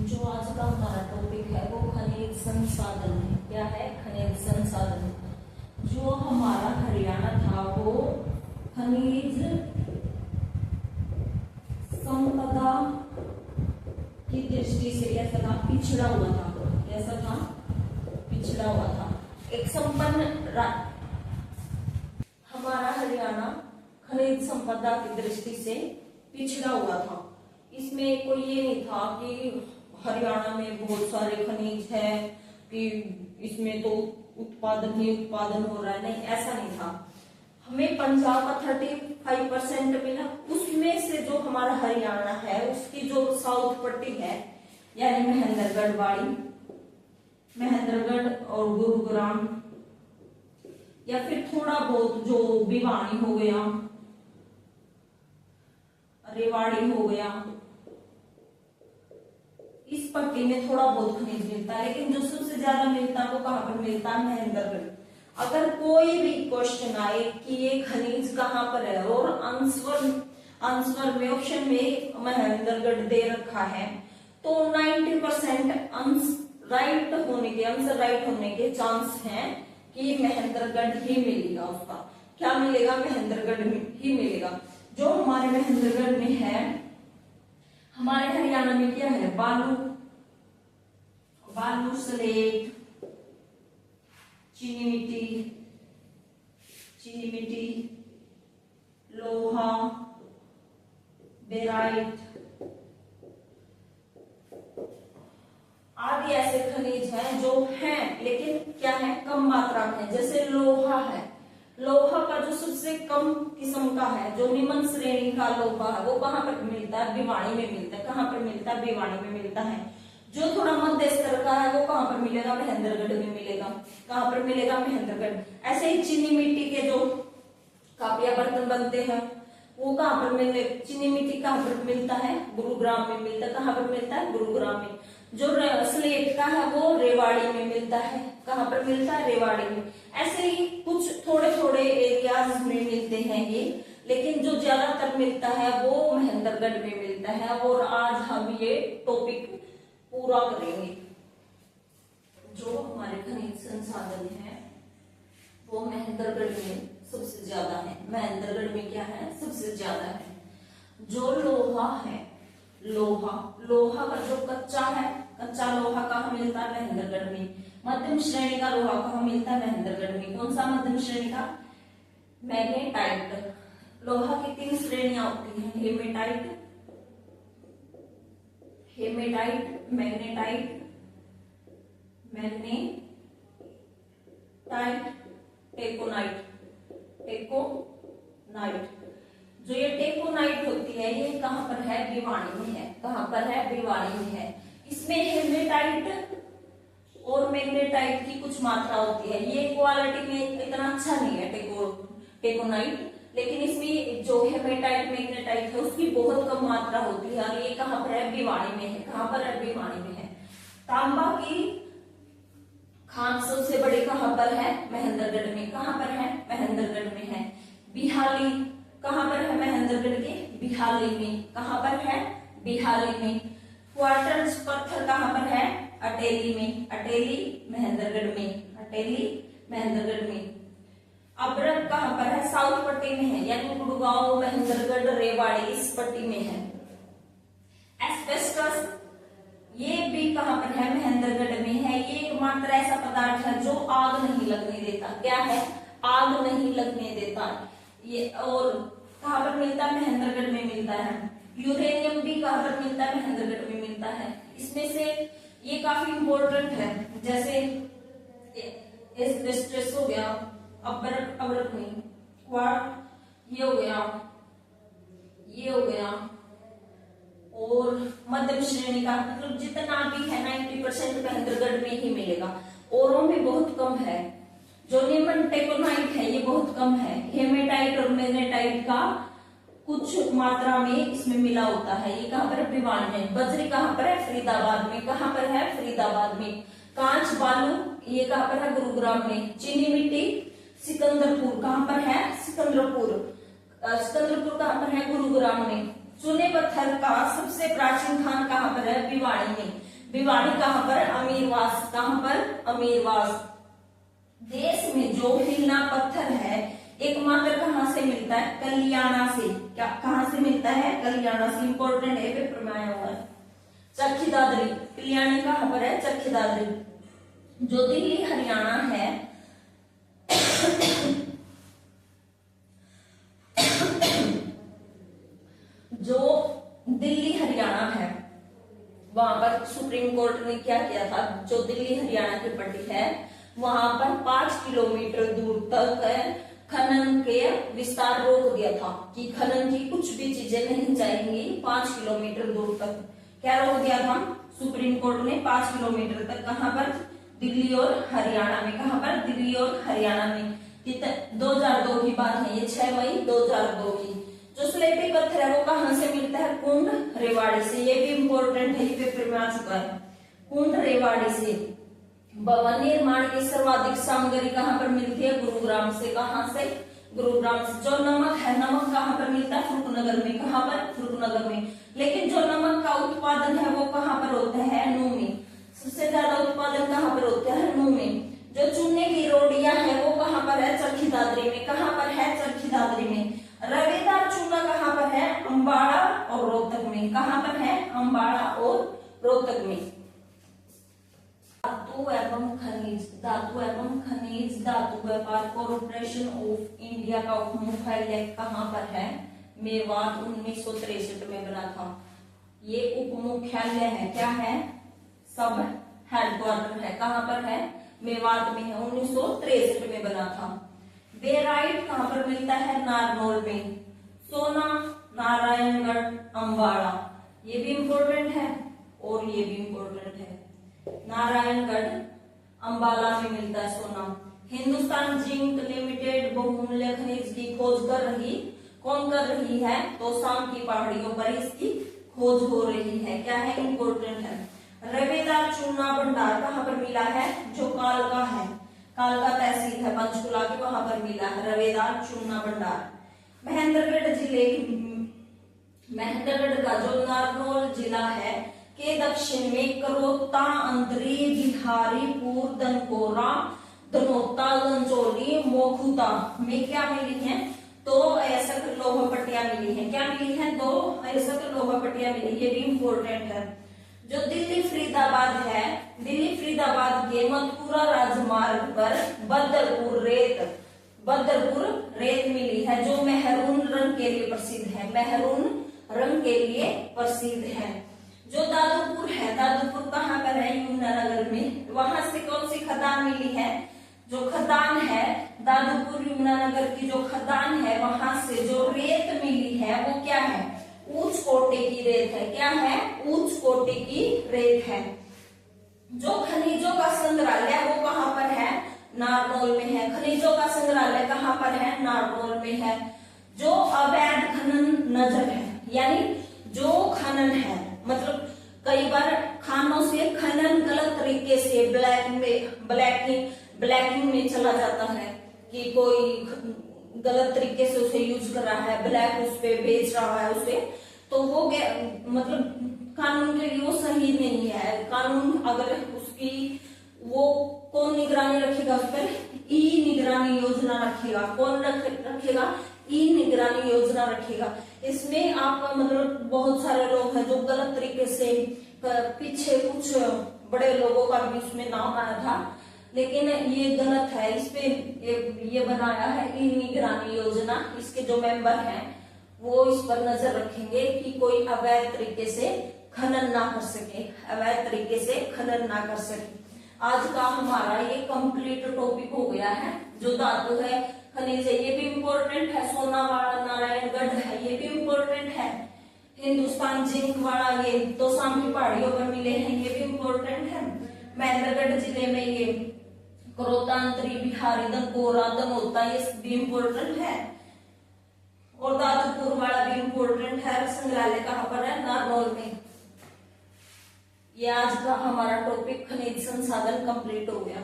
जो आज का हमारा टॉपिक है वो खनिज संसाधन है। क्या है? खनिज संसाधन। जो हमारा हरियाणा था वो खनिज संपदा की दृष्टि से कैसा था? पिछड़ा हुआ था। कैसा था? पिछड़ा हुआ था। एक संपन्न हमारा हरियाणा खनिज संपदा की दृष्टि से पिछड़ा हुआ था। इसमें कोई ये नहीं था कि हरियाणा में बहुत सारे खनिज है कि इसमें तो उत्पादन ही उत्पादन हो रहा है। नहीं, ऐसा नहीं था। हमें पंजाब का 35% मिला। उसमें से जो हमारा हरियाणा है उसकी जो साउथ पट्टी है यानी महेंद्रगढ़ और गुरुग्राम या फिर थोड़ा बहुत जो भिवानी हो गया, रेवाड़ी हो गया, इस पट्टी में थोड़ा बहुत खनिज मिलता है। लेकिन जो सबसे ज्यादा मिलता है वो कहाँ पर मिलता है? महेंद्रगढ़। अगर कोई भी क्वेश्चन आए कि ये खनिज कहाँ पर है और आंसर में ऑप्शन में महेंद्रगढ़ दे रखा है तो 90% आंसर राइट होने के चांस हैं कि महेंद्रगढ़ ही मिलेगा। उसका क्या मिलेगा? महेंद्रगढ़ ही मिलेगा। जो हमारे महेंद्रगढ़ में है, हमारे हरियाणा में क्या है? बालू, स्लेट, चीनी मिट्टी, लोहा, बेराइट आदि ऐसे खनिज हैं जो हैं लेकिन क्या है? कम मात्रा में। जैसे लोहा है, लोहा का जो सबसे कम किस्म का है, जो निम्न श्रेणी का लोहा है, वो कहाँ पर मिलता है? भिवानी में मिलता है। कहाँ पर मिलता है? भिवानी में मिलता है। जो थोड़ा मध्य स्तर का है वो कहाँ पर मिलेगा? महेंद्रगढ़ में मिलेगा। कहाँ पर मिलेगा? महेंद्रगढ़। ऐसे ही चीनी मिट्टी के जो कापिया बर्तन बनते हैं वो कहाँ पर मिले? चीनी मिट्टी कहाँ पर मिलता है? गुरुग्राम में मिलता है। कहाँ पर मिलता है? गुरुग्राम में। जो स्लेट का है वो रेवाड़ी में मिलता है। कहाँ पर मिलता है? रेवाड़ी में। ऐसे ही कुछ थोड़े थोड़े एरियाज में मिलते हैं ये, लेकिन जो ज्यादातर मिलता है वो महेंद्रगढ़ में मिलता है। और आज हम ये टॉपिक पूरा करेंगे। जो हमारे खनिज संसाधन है वो महेंद्रगढ़ में सबसे ज्यादा है। महेंद्रगढ़ में क्या है? सबसे ज्यादा है। जो लोहा है, लोहा का जो कच्चा है, कच्चा लोहा कहाँ मिलता है? महेंद्रगढ़ में। मध्यम श्रेणी का लोहा कहाँ मिलता है? महेंद्रगढ़ में। कौन सा मध्यम श्रेणी का? मैग्नेटाइट। लोहा की 3 श्रेणियां होती हैं, मैग्नेटाइट, टेकोनाइट। जो ये टेकोनाइट होती है ये कहाँ पर है? भिवानी में है। कहाँ पर है? भिवानी में है। इसमें हेमेटाइट और मैग्नेटाइट की कुछ मात्रा होती है। ये क्वालिटी में इतना अच्छा नहीं है टेकोनाइट, लेकिन इसमें जो हेमेटाइट मैग्नेटाइट है उसकी बहुत कम मात्रा होती है। और ये कहाँ पर है? भिवानी में है। कहाँ पर है? भिवानी में है। तांबा की खान सबसे बड़ी कहाँ पर है? महेंद्रगढ़ में। कहाँ पर है? महेंद्रगढ़ में है। बिहाली कहाँ पर है? महेंद्रगढ़ के बिहाली में। कहाँ पर है? बिहाली में। क्वार्टर्स पत्थर कहाँ पर है? अटेली में। महेंद्रगढ़ में। अब्रक कहाँ पर है? साउथ पट्टी में है, यानी गुड़गांव, महेंद्रगढ़, रेवाड़ी इस पट्टी में है। एस्बेस्टस ये भी कहाँ पर है? महेंद्रगढ़ में है। ये एकमात्र ऐसा पदार्थ है जो आग नहीं लगने देता। क्या है? आग नहीं लगने देता। ये और कहाँ पर मिलता है? महेंद्रगढ़ में मिलता है। यूरेनियम भी कहाँ पर मिलता है? महेंद्रगढ़ में मिलता है। इसमें से ये काफी इंपॉर्टेंट है। जैसे एस्बेस्टस हो गया, अब्रक नहीं, ये हो गया और मध्यम श्रेणी का मतलब जितना भी है 90% महेंद्रगढ़ में ही मिलेगा। औरों में बहुत कम है। जो निम्न टेकोनाइट है ये बहुत कम है। हेमेटाइट और मैग्नेटाइट का कुछ मात्रा में इसमें मिला होता है। ये कहाँ पर है? भिवानी में। बजरी कहाँ पर है? फरीदाबाद में। कहाँ पर है? फरीदाबाद में। कांच बालू ये कहाँ पर है? गुरुग्राम में। चीनी मिट्टी सिकंदरपुर कहाँ पर है? सिकंदरपुर कहाँ पर है? गुरुग्राम में। चूने पत्थर का सबसे प्राचीन खान कहाँ पर है? भिवानी में। भिवाड़ी कहाँ पर? अमीरवास। कहाँ पर? अमीरवास। देश में जो हीना पत्थर है एकमात्र कहाँ से मिलता है? कलियाणा से। क्या कहाँ से मिलता है? कलियाणा से। इंपॉर्टेंट है, पेपर में आया हुआ है। चरखी दादरी, कलियाणी कहाँ पर है? चरखी दादरी। जो दिल्ली हरियाणा है जो दिल्ली हरियाणा है वहां पर सुप्रीम कोर्ट ने क्या किया था? जो दिल्ली हरियाणा की पट्टी है वहां पर 5 किलोमीटर दूर तक खनन के विस्तार रोक दिया था कि खनन की कुछ भी चीजें नहीं जाएंगी 5 किलोमीटर दूर तक। क्या रोक दिया था सुप्रीम कोर्ट ने? 5 किलोमीटर तक। कहां पर? दिल्ली और हरियाणा में। कहां पर? दिल्ली और हरियाणा में। 2002 की बात है ये, 6 मई 2002 की। जो स्लेटी पत्थर है वो कहां से मिलता है? कुंड रेवाड़ी से। ये भी इंपॉर्टेंट है, ये पेपर में आ चुका है। कुंड रेवाड़ी से। भवन निर्माण की सर्वाधिक सामग्री कहां पर मिलती है? गुरुग्राम से। कहां से? गुरुग्राम से। जो नमक है, नमक कहां पर मिलता है? फरुखनगर में। कहां पर? फरुखनगर में। लेकिन जो नमक का उत्पादन है वो कहां पर होता है? नू में। सबसे ज्यादा उत्पादन कहां पर होता है? नू में। जो चूने की रोटियां है वो कहां पर है? चरखी दादरी में। कहां पर है? चरखी दादरी में। रवेदार चूना कहां पर है? अंबाड़ा और रोहतक में। कहां पर है? अंबाड़ा और रोहतक में। धातु एवं खनिज, धातु एवं खनिज धातु व्यापार कॉर्पोरेशन ऑफ इंडिया का मुख्यालय कहां पर है? मेवात। 1963 में बना था। ये उप मुख्यालय है। क्या है? सब हेडक्वार्टर है। कहां पर है? मेवात में है। 1963 में बना था। बेराइट कहां पर मिलता है? नारनौल में। सोना नारायणगढ़ अंबाड़ा। ये भी इंपॉर्टेंट है और ये भी इंपॉर्टेंट है। नारायणगढ़ अंबाला में मिलता है सोना। हिंदुस्तान जिंक लिमिटेड बहुमूल्य खनिज की खोज कर रही, कौन कर रही है? तो शाम की पहाड़ियों पर इसकी खोज हो रही है। क्या है? इंपॉर्टेंट है। रवेदार चूना भंडार कहां पर मिला है? जो कालका है, कालका तहसील है पंचकुला की, वहां पर मिला है रवेदार चूना भंडार। महेंद्रगढ़ जिले, महेंद्रगढ़ का जो नारनौल जिला है के दक्षिण में करोता, अंतरी, बिहारीपुर, दनकोरा, धनोता, लंचोली, मोखुता में क्या मिली है? दो अयस्क लोह पट्टियां मिली हैं। क्या मिली हैं? 2 अयस्क लोह पट्टियां मिली। ये भी इंपॉर्टेंट है। जो दिल्ली फरीदाबाद है, दिल्ली फरीदाबाद के मथुरा राजमार्ग पर बदरपुर रेत मिली है जो मेहरून रंग के लिए प्रसिद्ध है। मेहरून रंग के लिए प्रसिद्ध है। जो दादुपुर है, दादुपुर कहाँ पर है? यमुनानगर में। वहां से कौन सी खदान मिली है? जो खदान है दादुपुर यमुनानगर की जो खदान है वहां से जो रेत मिली है वो क्या है? उच्च कोटि की रेत है। क्या है? उच्च कोटि की रेत है। जो खनिजों का संग्रहालय वो कहां पर है? नारनौल में है। खनिजों का संग्रहालय कहां पर है? नारनौल में है। जो अवैध खनन नजर है, यानी जो खनन है, मतलब कई बार खानों से खनन गलत तरीके से ब्लैकिंग में चला जाता है कि कोई गलत तरीके से उसे यूज कर रहा है, ब्लैक उस पे बेच रहा है उसे, तो वो मतलब कानून के लिए वो सही नहीं है। कानून अगर उसकी वो कौन निगरानी रखेगा उस पर? ई निगरानी योजना रखेगा। कौन रखेगा? ई निगरानी योजना रखेगा। इसमें आपका मतलब बहुत सारे लोग हैं जो गलत तरीके से, पीछे कुछ बड़े लोगों का भी उसमें नाम आया था, लेकिन ये गलत है। इस पे ये बनाया है ई निगरानी योजना। इसके जो मेंबर हैं वो इस पर नजर रखेंगे कि कोई अवैध तरीके से खनन ना कर सके, अवैध तरीके से खनन ना कर सके। आज का हमारा ये कंप्लीट टॉपिक हो गया है। जो धातु है, खनिज है, ये भी इम्पोर्टेंट है। सोना वाला नारायणगढ़ है, ये भी इम्पोर्टेंट है। हिंदुस्तान जिंक वाला ये तो शाम की पहाड़ियों पर मिले हैं, ये भी इम्पोर्टेंट है। महेंद्रगढ़ जिले में ये करोतांतरी, बिहारी, दनकोरा, दनोता, ये भी इम्पोर्टेंट है। और दादुपुर वाला भी इम्पोर्टेंट है। संग्रहालय कहाँ पर है? नारनौल में। ये आज का हमारा टॉपिक खनिज संसाधन कंप्लीट हो गया।